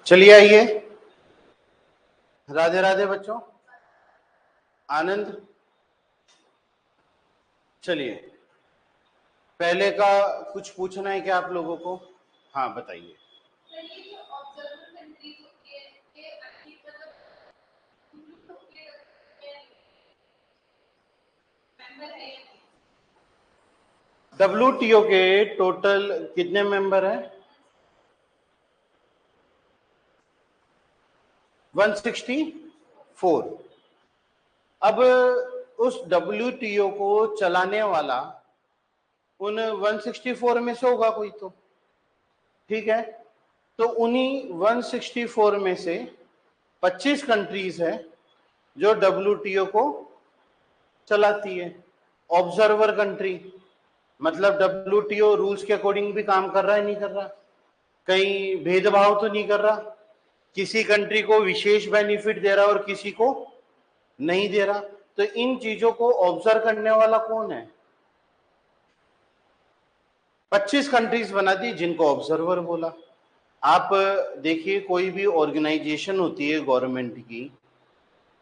चलिए आइए। राधे राधे बच्चों। आनंद, चलिए पहले का कुछ पूछना है क्या आप लोगों को? हाँ बताइए। WTO के टोटल कितने मेंबर हैं? 164। अब उस WTO को चलाने वाला उन 164 में से होगा कोई तो, ठीक है? तो उन्हीं 164 में से 25 कंट्रीज है जो WTO को चलाती है। ऑब्जर्वर कंट्री मतलब WTO रूल्स के अकॉर्डिंग भी काम कर रहा है नहीं कर रहा, कहीं भेदभाव तो नहीं कर रहा, किसी कंट्री को विशेष बेनिफिट दे रहा और किसी को नहीं दे रहा। तो इन चीजों को ऑब्जर्व करने वाला कौन है? 25 कंट्रीज बना दी जिनको ऑब्जर्वर बोला। आप देखिए कोई भी ऑर्गेनाइजेशन होती है गवर्नमेंट की,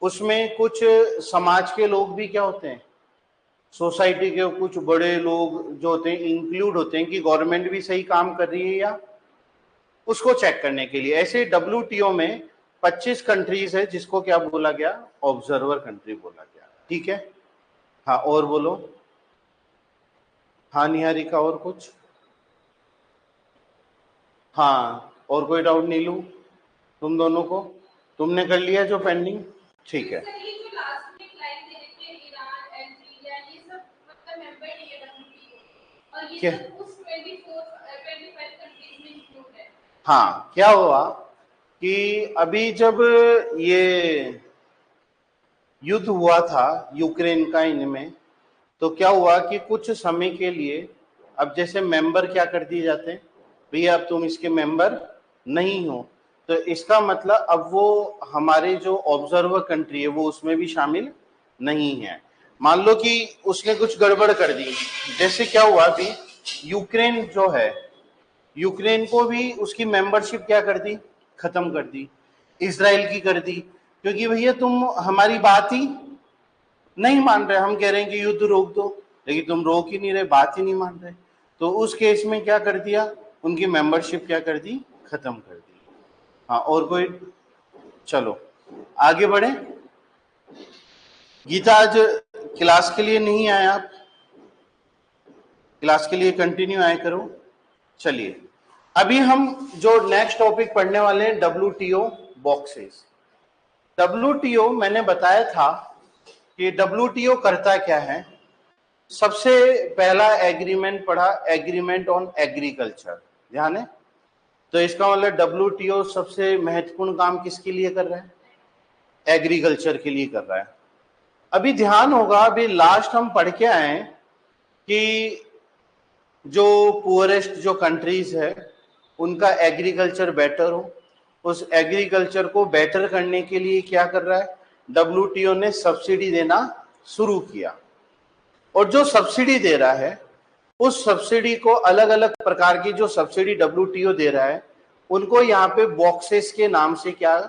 उसमें कुछ समाज के लोग भी क्या होते हैं, सोसाइटी के कुछ बड़े लोग जो होते हैं इंक्लूड होते हैं कि गवर्नमेंट भी सही काम कर रही है या, उसको चेक करने के लिए। ऐसे WTO में 25 कंट्रीज है जिसको क्या बोला गया, ऑब्जर्वर कंट्री बोला गया, ठीक है? हाँ और बोलो। हाँ निहारिका और कुछ? हाँ और कोई डाउट नहीं लूं तुम दोनों को? तुमने कर लिया जो पेंडिंग? ठीक है। क्या? हाँ क्या हुआ कि अभी जब ये युद्ध हुआ था यूक्रेन का इनमें, तो क्या हुआ कि कुछ समय के लिए अब जैसे मेंबर क्या कर दिए जाते हैं, भैया अब तुम इसके मेंबर नहीं हो, तो इसका मतलब अब वो हमारे जो ऑब्जर्वर कंट्री है वो उसमें भी शामिल नहीं है। मान लो कि उसने कुछ गड़बड़ कर दी, जैसे क्या हुआ अभी यूक्रेन जो है, यूक्रेन को भी उसकी मेंबरशिप क्या कर दी, खत्म कर दी, इसराइल की कर दी, क्योंकि भैया तुम हमारी बात ही नहीं मान रहे। हम कह रहे हैं कि युद्ध रोक दो, लेकिन तुम रोक ही नहीं रहे, बात ही नहीं मान रहे। तो उस केस में क्या कर दिया, उनकी मेंबरशिप क्या कर दी, खत्म कर दी। हाँ और कोई? चलो आगे बढ़े। गीता आज क्लास के लिए नहीं आए आप? क्लास के लिए कंटिन्यू आया करो। चलिए अभी हम जो नेक्स्ट टॉपिक पढ़ने वाले हैं WTO बॉक्सेस। WTO मैंने बताया था कि WTO करता क्या है। सबसे पहला एग्रीमेंट पढ़ा, एग्रीमेंट ऑन एग्रीकल्चर, ध्यान है? तो इसका मतलब WTO सबसे महत्वपूर्ण काम किसके लिए कर रहा है, एग्रीकल्चर के लिए कर रहा है। अभी ध्यान होगा, अभी लास्ट हम पढ़ के आए कि जो पुअरेस्ट जो कंट्रीज है उनका एग्रीकल्चर बेटर हो, उस एग्रीकल्चर को बेटर करने के लिए क्या कर रहा है, WTO ने सब्सिडी देना शुरू किया। और जो सब्सिडी दे रहा है उस सब्सिडी को, अलग अलग प्रकार की जो सब्सिडी WTO दे रहा है उनको यहाँ पे बॉक्सेस के नाम से क्या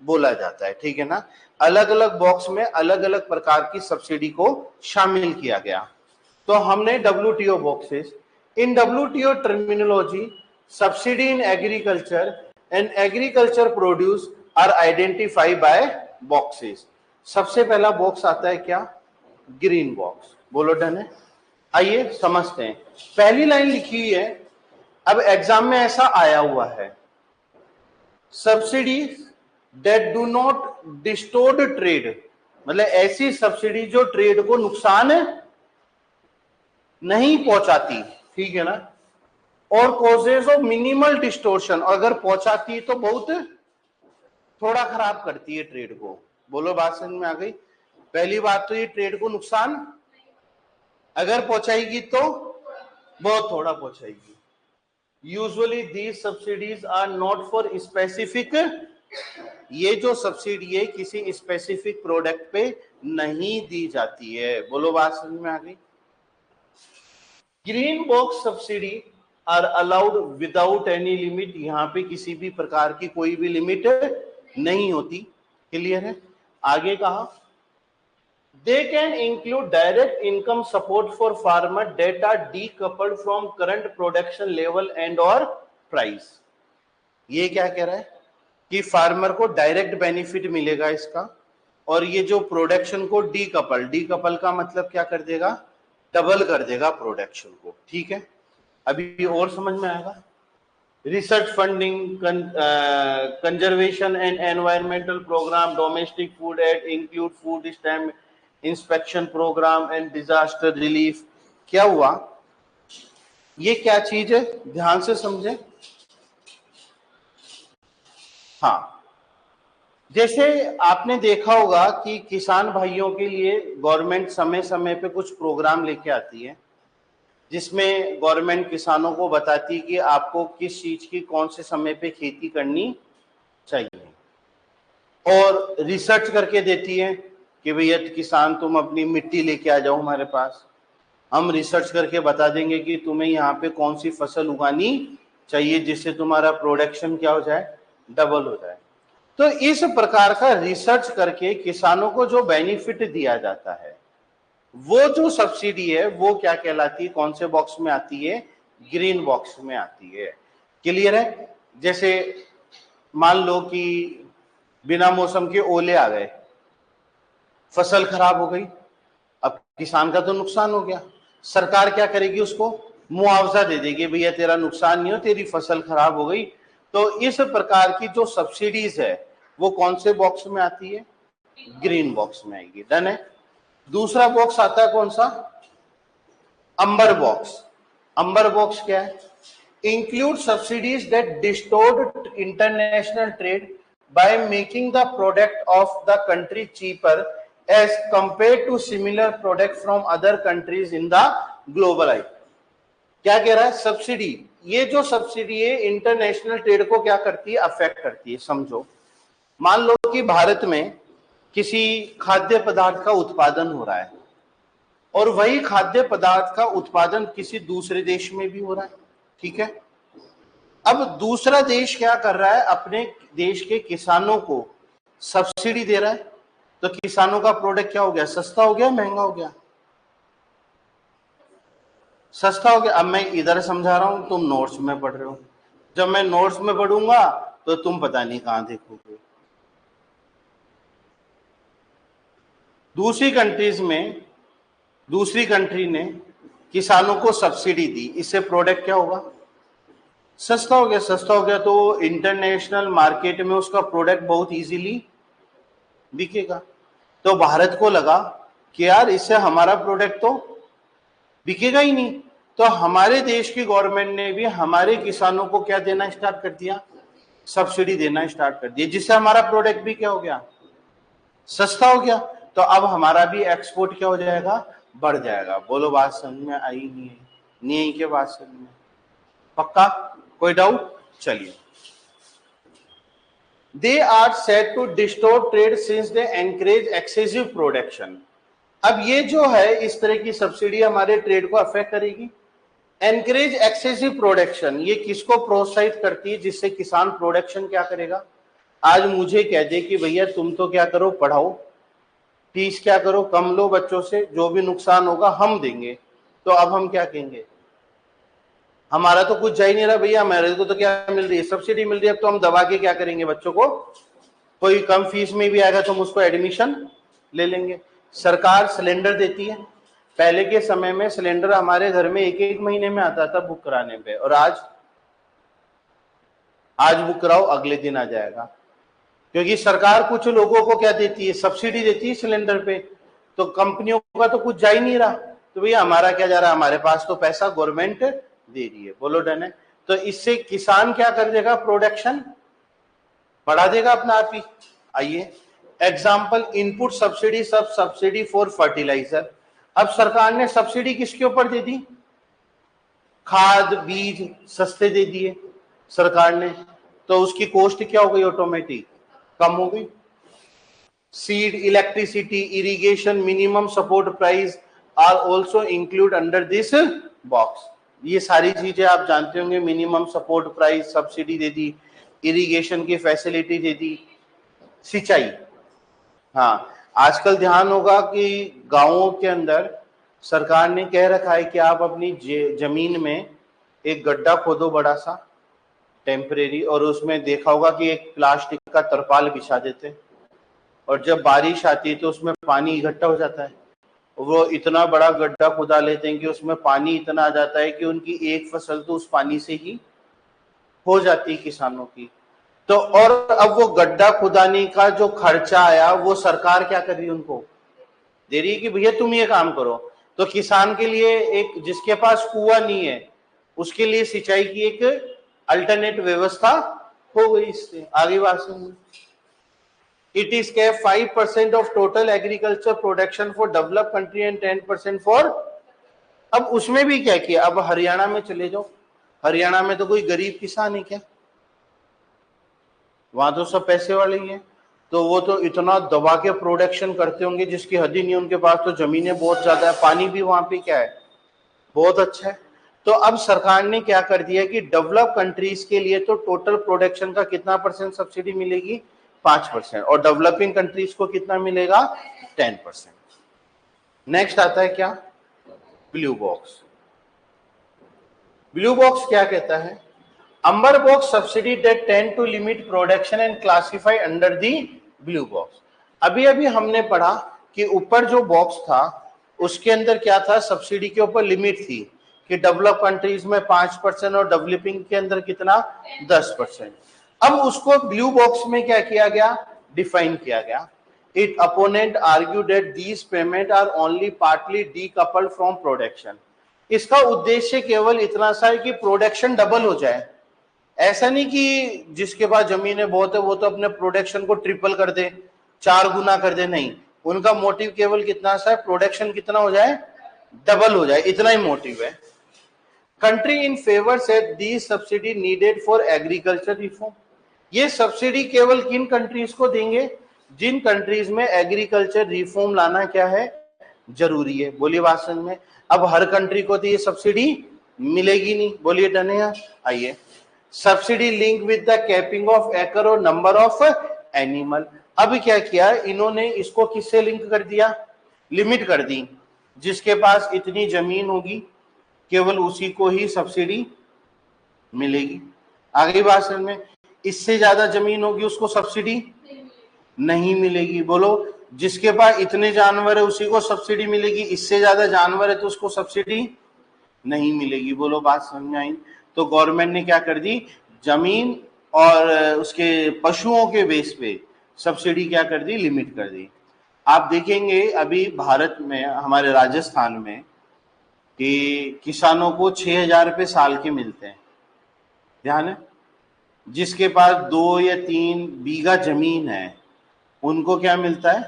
बोला जाता है, ठीक है ना? अलग अलग बॉक्स में अलग अलग प्रकार की सब्सिडी को शामिल किया गया। तो हमने WTO boxes, in WTO terminology subsidy in agriculture and agriculture produce are identify by boxes. सबसे पहला बॉक्स आता है क्या, ग्रीन बॉक्स। बोलो डन है? आइए समझते हैं। पहली लाइन लिखी हुई है, अब एग्जाम में ऐसा आया हुआ है, subsidy that do not distort trade, मतलब ऐसी सब्सिडी जो ट्रेड को नुकसान नहीं पहुंचाती, ठीक है ना? और कॉजेज ऑफ मिनिमल डिस्टोर्शन, अगर पहुंचाती तो बहुत थोड़ा खराब करती है ट्रेड को। बोलो बात समझ में आ गई? पहली बात तो ये ट्रेड को नुकसान अगर पहुंचाएगी तो बहुत थोड़ा पहुंचाएगी। Usually these subsidies are not for specific, ये जो सब्सिडी है किसी स्पेसिफिक प्रोडक्ट पे नहीं दी जाती है। बोलो बात समझ में आ गई? Green box subsidy are allowed without any limit, यहाँ पे किसी भी प्रकार की कोई भी लिमिट नहीं होती। क्लियर है? आगे कहा they can include direct income support for farmer that are decoupled from current production level and or price। ये क्या कह रहा है कि फार्मर को डायरेक्ट बेनिफिट मिलेगा इसका, और ये जो प्रोडक्शन को डीकपल का मतलब क्या कर देगा, डबल कर देगा प्रोडक्शन को। ठीक है, अभी और समझ में आएगा। Research funding, conservation and environmental programme, domestic food aid, include food stamp inspection programme and disaster relief. क्या हुआ, ये क्या चीज है, ध्यान से समझे। हाँ, जैसे आपने देखा होगा कि किसान भाइयों के लिए गवर्नमेंट समय समय पे कुछ प्रोग्राम लेके आती है, जिसमें गवर्नमेंट किसानों को बताती है कि आपको किस चीज की कौन से समय पे खेती करनी चाहिए, और रिसर्च करके देती है कि भैया किसान तुम अपनी मिट्टी लेके आ जाओ हमारे पास, हम रिसर्च करके बता देंगे कि तुम्हें यहाँ पे कौन सी फसल उगानी चाहिए जिससे तुम्हारा प्रोडक्शन क्या हो जाए, डबल हो जाए। तो इस प्रकार का रिसर्च करके किसानों को जो बेनिफिट दिया जाता है, वो जो सब्सिडी है वो क्या कहलाती है, कौन से बॉक्स में आती है, ग्रीन बॉक्स में आती है। क्लियर है? जैसे मान लो कि बिना मौसम के ओले आ गए, फसल खराब हो गई, अब किसान का तो नुकसान हो गया, सरकार क्या करेगी, उसको मुआवजा दे देगी, भैया तेरा नुकसान नहीं हो, तेरी फसल खराब हो गई। तो इस प्रकार की जो सब्सिडीज है वो कौन से बॉक्स में आती है, ग्रीन बॉक्स में आएगी। डन है? दूसरा बॉक्स आता है कौन सा, अंबर बॉक्स। अंबर बॉक्स क्या है, include subsidies that distort international trade by making the product of the country cheaper as compare to similar product from other countries in the global eye. क्या कह रहा है, सब्सिडी, ये जो सब्सिडी है इंटरनेशनल ट्रेड को क्या करती है, अफेक्ट करती है। समझो, मान लो कि भारत में किसी खाद्य पदार्थ का उत्पादन हो रहा है, और वही खाद्य पदार्थ का उत्पादन किसी दूसरे देश में भी हो रहा है। ठीक है, अब दूसरा देश क्या कर रहा है, अपने देश के किसानों को सब्सिडी दे रहा है, तो किसानों का प्रोडक्ट क्या हो गया, सस्ता हो गया, महंगा हो गया, सस्ता हो गया। अब मैं इधर समझा रहा हूं, तुम नोट्स में पढ़ रहे हो, जब मैं नोट्स में पढ़ूंगा तो तुम पता नहीं कहां देखोगे। दूसरी कंट्रीज में, दूसरी कंट्री ने किसानों को सब्सिडी दी, इससे प्रोडक्ट क्या होगा, सस्ता हो गया। सस्ता हो गया तो इंटरनेशनल मार्केट में उसका प्रोडक्ट बहुत इजीली बिकेगा। तो भारत को लगा कि यार इससे हमारा प्रोडक्ट तो बिकेगा ही नहीं, तो हमारे देश की गवर्नमेंट ने भी हमारे किसानों को क्या देना स्टार्ट कर दिया, सब्सिडी देना स्टार्ट कर दिया, जिससे हमारा प्रोडक्ट भी क्या हो गया, सस्ता हो गया। तो अब हमारा भी एक्सपोर्ट क्या हो जाएगा, बढ़ जाएगा। बोलो बात समझ में आई नहीं है, नहीं आई क्या बात समझ में, पक्का, कोई डाउट? चलिए, they are set to distort trade since they encourage excessive production. अब ये जो है इस तरह की सब्सिडी हमारे ट्रेड को अफेक्ट करेगी। एनकरेज एक्सेसिव प्रोडक्शन, ये किसको प्रोत्साहित करती है, जिससे किसान प्रोडक्शन क्या करेगा। आज मुझे कह दे कि भैया तुम तो क्या करो, पढ़ाओ, फीस क्या करो, कम लो बच्चों से, जो भी नुकसान होगा हम देंगे, तो अब हम क्या कहेंगे, हमारा तो कुछ जा ही नहीं रहा भैया, हमारे को तो क्या मिल रही है, सब्सिडी मिल रही है, अब तो हम दबा के क्या करेंगे, बच्चों को कोई कम फीस में भी आएगा तो हम उसको एडमिशन ले लेंगे। सरकार सिलेंडर देती है, पहले के समय में सिलेंडर हमारे घर में एक एक महीने में आता था बुक कराने पे, और आज बुक कराओ अगले दिन आ जाएगा, क्योंकि सरकार कुछ लोगों को क्या देती है, सब्सिडी देती है सिलेंडर पे, तो कंपनियों का तो कुछ जा ही नहीं रहा, तो भैया हमारा क्या जा रहा है, हमारे पास तो पैसा गवर्नमेंट दे रही है। बोलो डन है? तो इससे किसान क्या कर देगा, प्रोडक्शन बढ़ा देगा अपना आप ही। आइए एग्जाम्पल, इनपुट सब्सिडी, सब सब्सिडी फॉर फर्टिलाइजर। अब सरकार ने सब्सिडी किसके ऊपर दे दी, खाद बीज सस्ते दे दिए सरकार ने, तो उसकी कॉस्ट क्या हो गई, ऑटोमेटिक कम हो गई। Seed, electricity, irrigation, minimum support price are also include under this box. ये सारी चीजें आप जानते होंगे, मिनिमम सपोर्ट प्राइस, सब्सिडी दे दी, इरिगेशन की फैसिलिटी दे दी, सिंचाई। हाँ, आजकल ध्यान होगा कि गांवों के अंदर सरकार ने कह रखा है कि आप अपनी जमीन में एक गड्ढा खोदो बड़ा सा टेम्परेरी, और उसमें देखा होगा कि एक प्लास्टिक का तरपाल बिछा देते हैं, और जब बारिश आती है तो उसमें पानी इकट्ठा हो जाता है। वो इतना बड़ा गड्ढा खुदा लेते हैं कि उसमें पानी इतना आ जाता है कि उनकी एक फसल तो उस पानी से ही हो जाती है किसानों की। तो और अब वो गड्ढा खुदाने का जो खर्चा आया वो सरकार क्या कर रही है, उनको दे रही है कि भैया तुम ये काम करो। तो किसान के लिए, एक जिसके पास कुआं नहीं है उसके लिए सिंचाई की एक अल्टरनेट व्यवस्था हो गई इससे। आगे बात सुनिए। It is kept 5% of total agriculture production for developed country and 10% for। अब उसमें भी क्या किया, अब हरियाणा में चले जाओ, हरियाणा में तो कोई गरीब किसान है क्या, वहां तो सब पैसे वाले ही हैं। तो वो तो इतना दबा के प्रोडक्शन करते होंगे जिसकी हद ही नहीं, उनके पास तो जमीनें बहुत ज्यादा है, पानी भी वहां पे क्या है, बहुत अच्छा है। तो अब सरकार ने क्या कर दिया कि डेवलप कंट्रीज के लिए तो टोटल प्रोडक्शन का कितना परसेंट सब्सिडी मिलेगी, 5%, और डेवलपिंग कंट्रीज को कितना मिलेगा, 10%। नेक्स्ट आता है क्या, ब्लू बॉक्स। ब्लू बॉक्स क्या कहता है, amber box subsidy that tend to limit production and classify under the blue box. अभी अभी हमने पढ़ा कि ऊपर जो बॉक्स था उसके अंदर क्या था, सब्सिडी के ऊपर लिमिट थी कि डेवलप कंट्रीज में 5% और डेवलपिंग के अंदर कितना, 10%। अब उसको ब्लू बॉक्स में क्या किया गया, डिफाइन किया गया। It opponent argue that these payment are only partly decoupled from production. इसका उद्देश्य केवल इतना सा है कि प्रोडक्शन डबल हो जाए। ऐसा नहीं कि जिसके पास जमीनें बहुत है वो तो अपने प्रोडक्शन को ट्रिपल कर दे, 4 गुना कर दे, नहीं, उनका मोटिव केवल कितना सा है, प्रोडक्शन कितना हो जाए, डबल हो जाए, इतना ही मोटिव है। Country in favour set the subsidy needed for agriculture reform. ये सब्सिडी केवल किन कंट्रीज को देंगे, जिन कंट्रीज में एग्रीकल्चर रिफॉर्म लाना क्या है, जरूरी है। बोलिए बात समझ में। अब हर कंट्री को तो ये सब्सिडी मिलेगी नहीं, बोलिए डन है। आइए, subsidy link with the capping of एकड़ और नंबर ऑफ एनिमल। अब क्या किया इन्होंने, इसको किससे लिंक कर दिया, लिमिट कर दी, जिसके पास इतनी जमीन होगी केवल उसी को ही सब्सिडी मिलेगी। आगे बात समझ में, इससे ज्यादा जमीन होगी उसको सब्सिडी नहीं मिलेगी। बोलो, जिसके पास इतने जानवर है उसी को सब्सिडी मिलेगी, इससे ज्यादा जानवर है तो उसको सब्सिडी नहीं मिलेगी। बोलो बात समझ में आई। तो गवर्नमेंट ने क्या कर दी, जमीन और उसके पशुओं के बेस पे सब्सिडी क्या कर दी, लिमिट कर दी। आप देखेंगे अभी भारत में, हमारे राजस्थान में, कि किसानों को 6,000 रुपये साल के मिलते हैं, ध्यान है। जिसके पास 2 या 3 बीघा जमीन है उनको क्या मिलता है,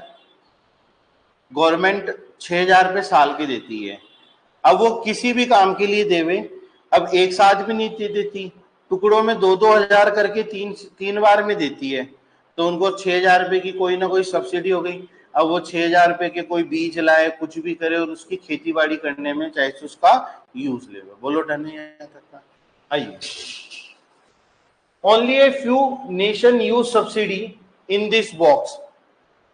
गवर्नमेंट 6,000 रुपये साल के देती है। अब वो किसी भी काम के लिए देवे, अब एक साथ भी नहीं देती, टुकड़ों में 2-2 हजार करके 3 बार में देती है, तो उनको 6,000 रुपये की कोई ना कोई सब्सिडी हो गई। अब वो 6,000 रुपये के कोई बीज लाए, कुछ भी करे और उसकी खेती बाड़ी करने में चाहे उसका यूज ले। बोलो डन है। आइए, only a few nation use subsidy in this box,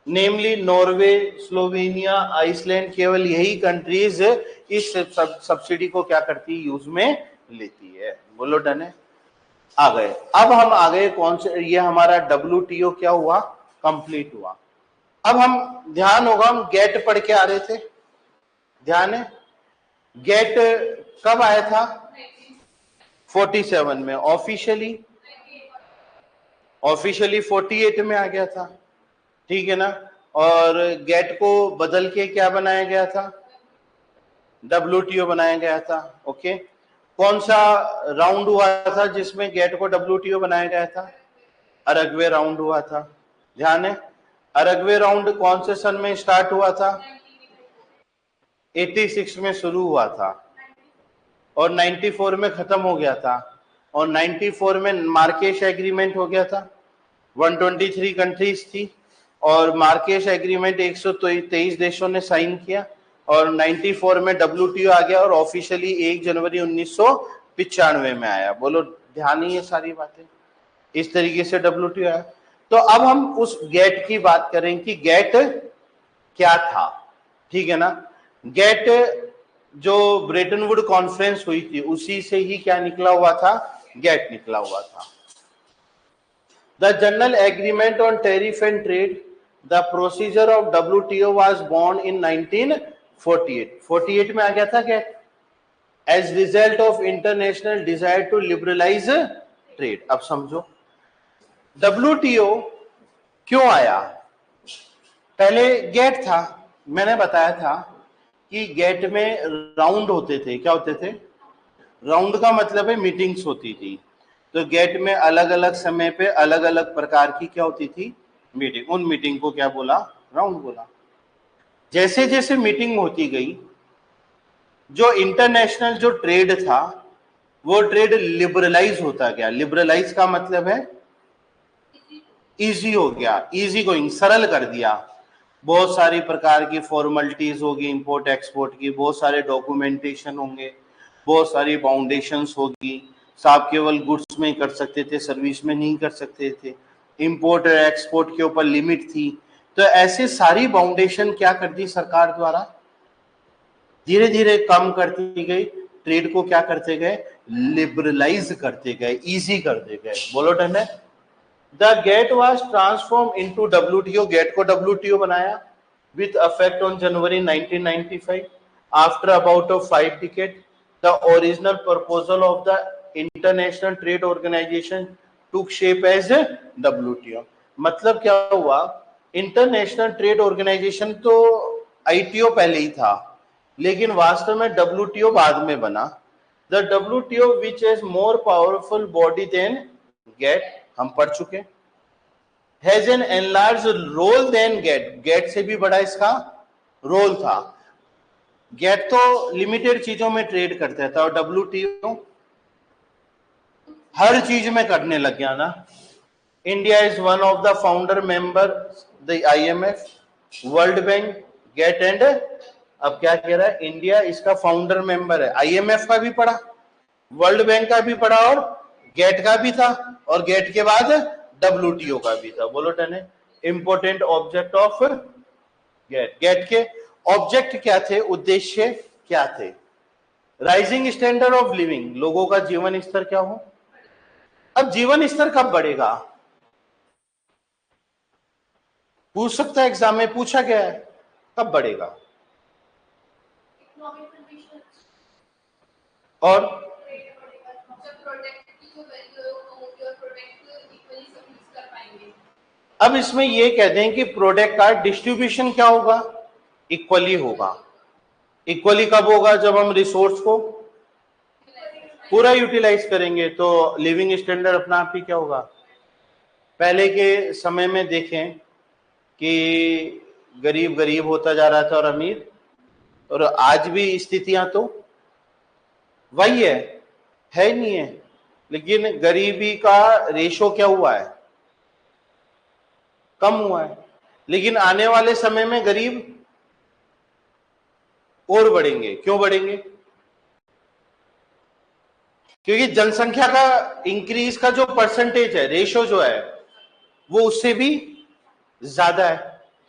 namely Norway, Slovenia, Iceland. केवल यही कंट्रीज इस सब्सिडी को क्या करती है, यूज में लेती है। बोलो डन है। आ गए, अब हम आ गए कौन से, ये हमारा WTO क्या हुआ, कंप्लीट हुआ। अब हम, ध्यान होगा, हम गेट पढ़ के आ रहे थे, ध्यान है। गेट कब आया था, 47 में। ऑफिशियली 48 में आ गया था, ठीक है ना। और गेट को बदल के क्या बनाया गया था, WTO बनाया गया था। ओके, कौन सा राउंड हुआ था जिसमें गेट को WTO बनाया गया था, अरगवे राउंड हुआ था, ध्यान है। अरगवे राउंड कौन से सन में स्टार्ट हुआ था, 86 में शुरू हुआ था और 94 में खत्म हो गया था, और 94 में मार्केश एग्रीमेंट हो गया था। 123 कंट्रीज थी और मार्केश एग्रीमेंट 123 देशों ने साइन किया। और 94 में WTO आ गया और ऑफिशियली 1 जनवरी 1995 में आया। बोलो ध्यान ही है सारी बातें, इस तरीके से WTO आया। तो अब हम उस गेट की बात करें कि गेट क्या था, ठीक है ना। गेट जो ब्रेटन वुड कॉन्फ्रेंस हुई थी उसी से ही क्या निकला हुआ था, गेट निकला हुआ था। The general agreement on tariff and trade, the procedure of WTO was born in 1948। 48 में आ गया था GATT as result of international desire to liberalise trade. अब समझो WTO क्यों आया। पहले गेट था, मैंने बताया था कि गेट में राउंड होते थे। क्या होते थे, राउंड का मतलब है मीटिंग्स होती थी। तो गेट में अलग अलग समय पे अलग अलग प्रकार की क्या होती थी, मीटिंग। उन मीटिंग को क्या बोला, राउंड बोला। जैसे जैसे मीटिंग होती गई, जो इंटरनेशनल जो ट्रेड था वो ट्रेड लिबरलाइज होता गया। लिबरलाइज का मतलब है इजी हो गया, इजी गोइंग, सरल कर दिया। बहुत सारी प्रकार की फॉर्मेलिटीज होगी इंपोर्ट एक्सपोर्ट की, बहुत सारे डॉक्यूमेंटेशन होंगे, बहुत सारी बाउंडेशंस होगी। साहब केवल गुड्स में ही कर सकते थे, सर्विस में नहीं कर सकते थे। इंपोर्ट और एक्सपोर्ट के ऊपर लिमिट थी। तो ऐसे सारी बाउंडेशन क्या कर दी सरकार द्वारा, धीरे धीरे कम करती गई। ट्रेड को क्या करते गए, लिबरलाइज करते गए, इजी करते गए। बोलो डन है। The GATT was transformed into WTO. GATT को WTO बनाया with effect on January 1995. After about 5 decades, the original proposal of the International Trade Organization took shape as WTO. मतलब क्या हुआ, इंटरनेशनल ट्रेड ऑर्गेनाइजेशन तो ITO पहले ही था, लेकिन वास्तव में WTO बाद में बना। The WTO which is more powerful body than GATT, हम पढ़ चुके। Has an enlarge role than GATT, GATT से भी बड़ा इसका रोल था। गेट तो लिमिटेड चीजों में ट्रेड करता था और WTO हर चीज में करने लग गया ना। India is one of the founder member the IMF, World Bank, GATT and, अब क्या कह रहा है, इंडिया इसका फाउंडर मेंबर है। IMF का भी पढ़ा, वर्ल्ड बैंक का भी पढ़ा और गेट का भी था, और गेट के बाद WTO का भी था। बोलो टन है। Important object of GATT, GATT के ऑब्जेक्ट क्या थे, उद्देश्य क्या थे। राइजिंग स्टैंडर्ड ऑफ लिविंग, लोगों का जीवन स्तर क्या हो। अब जीवन स्तर कब बढ़ेगा, पूछ सकता है, एग्जाम में पूछा गया है, कब बढ़ेगा। और अब इसमें ये कहते हैं कि प्रोडक्ट का डिस्ट्रीब्यूशन क्या होगा, इक्वली होगा। इक्वली कब होगा, जब हम रिसोर्स को पूरा यूटिलाइज करेंगे। तो लिविंग स्टैंडर्ड अपना आप ही क्या होगा। पहले के समय में देखें कि गरीब गरीब होता जा रहा था और अमीर, और आज भी स्थितियां तो वही है नहीं है, लेकिन गरीबी का रेशो क्या हुआ है, कम हुआ है। लेकिन आने वाले समय में गरीब और बढ़ेंगे। क्यों बढ़ेंगे, क्योंकि जनसंख्या का इंक्रीज का जो परसेंटेज है, रेशो जो है, वो उससे भी ज्यादा है।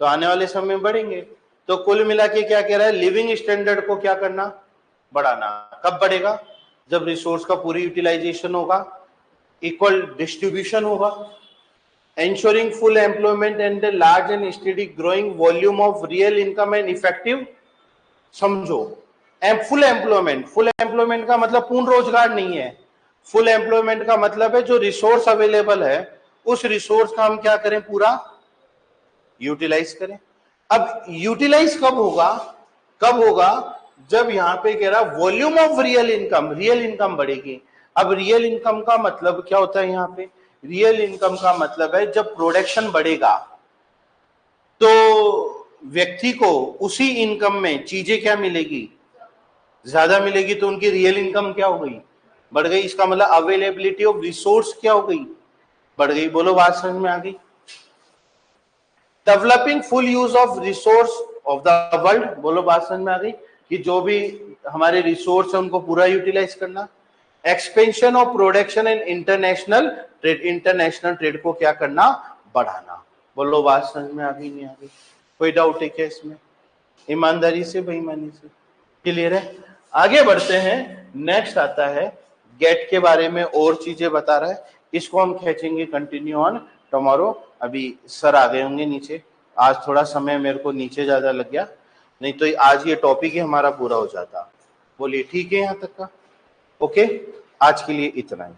तो आने वाले समय में बढ़ेंगे। तो कुल मिला के क्या कह रहा है, लिविंग स्टैंडर्ड को क्या करना, बढ़ाना। कब बढ़ेगा, जब रिसोर्स का पूरी यूटिलाइजेशन होगा, इक्वल डिस्ट्रीब्यूशन होगा। ensuring full employment and a large and steady growing volume of real income and effective, समझो, फुल एम्प्लॉयमेंट। फुल एम्प्लॉयमेंट का मतलब पूर्ण रोजगार नहीं है। फुल एम्प्लॉयमेंट का मतलब है जो रिसोर्स अवेलेबल है, उस रिसोर्स का हम क्या करें, पूरा यूटिलाइज करें। अब यूटिलाइज कब होगा, कब होगा, जब यहां पे कह रहा volume of real income, real income बढ़ेगी। अब रियल इनकम का मतलब क्या होता है, यहां पे रियल इनकम का मतलब है जब प्रोडक्शन बढ़ेगा तो व्यक्ति को उसी इनकम में चीजें क्या मिलेगी, ज्यादा मिलेगी। तो उनकी रियल इनकम क्या हो गई, बढ़ गई। इसका मतलब अवेलेबिलिटी ऑफ रिसोर्स क्या हो गई, बढ़ गई। बोलो बात समझ में आ गई। Developing full use of resource of the world, बोलो बात समझ में आ गई, कि जो भी हमारे रिसोर्स है उनको पूरा यूटिलाइज करना। Expansion of production and international trade को क्या करना, बढ़ाना। बोलो बात समझ में आ गई नहीं आ गई, कोई डाउट है क्या इसमें? ईमानदारी से, बेईमानी से, क्लियर है? आगे बढ़ते हैं। नेक्स्ट आता है गेट के बारे में और चीजें बता रहा है, इसको हम खींचेंगे कंटिन्यू ऑन टुमारो। अभी सर आ गए होंगे नीचे, आज थोड़ा समय मेरे को नीचे ज्यादा लग गया, नहीं तो आज ये टॉपिक ही हमारा पूरा हो जाता। बोलिए ठीक है यहाँ तक का? ओके, आज के लिए इतना ही।